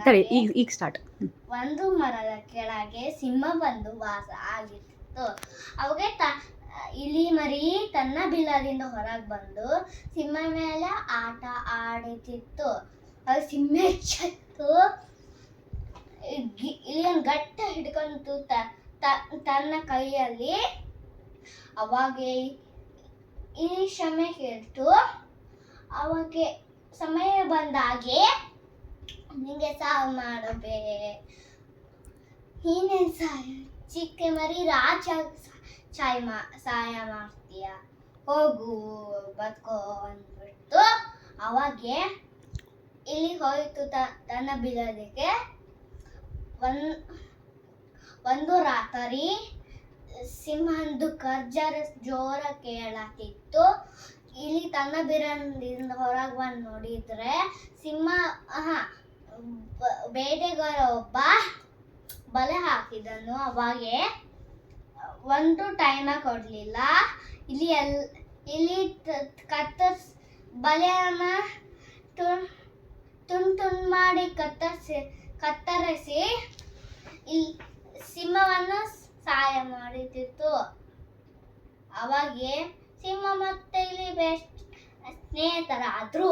ಸರಿ, ಈಗ ಸ್ಟಾರ್ಟ್. ಒಂದು ಮರದ ಕೆಳಗೆ ಸಿಂಹ ಬಂದು ವಾಸ ಆಗಿತ್ತು. ಅವಾಗೆ ಇಲಿ ಮರಿ ತನ್ನ ಬಿಲದಿಂದ ಹೊರಗೆ ಬಂದು ಸಿಂಹ ಮೇಲೆ ಆಟ ಆಡುತ್ತಿತ್ತು. ಅದು ಸಿಂಹ ಎಚ್ಚೆತ್ತು ಇಲಿಯನ್ನು ಗಟ್ಟ ಹಿಡ್ಕೊಂತು ತನ್ನ ಕೈಯಲ್ಲಿ. ಅವಾಗೆ ಇಲಿ ಕ್ಷಮೆ ಕೇಳ್ತು. ಅವಾಗೆ ಸಮಯ ಬಂದಾಗೆ ನಿಂಗೆ ಸಾವು ಮಾಡಬೇ ನೀನೇನು ಚಿಕ್ಕ ಮರಿ ರಾಜ ಸಹಾಯ ಮಾಡ್ತೀಯ, ಹೋಗು ಬದುಕೋ ಅಂದ್ಬಿಟ್ಟು. ಅವಾಗೆ ಇಲ್ಲಿ ಹೋಯ್ತು ತನ್ನ ಬಿಲದಿಗೆ. ಒಂದು ರಾತ್ರಿ ಸಿಂಹಂದು ಗರ್ಜರ ಜೋರ ಕೇಳತ್ತಿತ್ತು. ಇಲ್ಲಿ ತನ್ನ ಬಿಲದಿಂದ ಹೊರಗೆ ಬಂದು ನೋಡಿದ್ರೆ ಸಿಂಹ ಬೇಟೆಗಾರ ಒಬ್ಬ ಬಲೆ ಹಾಕಿದನು. ಅವಾಗೆ ಒಂದು ಟೈಮ ಕೊಡ್ಲಿಲ್ಲ. ಇಲ್ಲಿ ಬಲೆಯನ್ನ ತುಂಡು ಮಾಡಿ ಕತ್ತರಿಸಿ ಸಿಂಹವನ್ನು ಸಹಾಯ ಮಾಡುತ್ತಿತ್ತು. ಅವಾಗೆ ಸಿಂಹ ಮತ್ತೆ ಇಲ್ಲಿ ಸ್ನೇಹಿತರಾದ್ರು.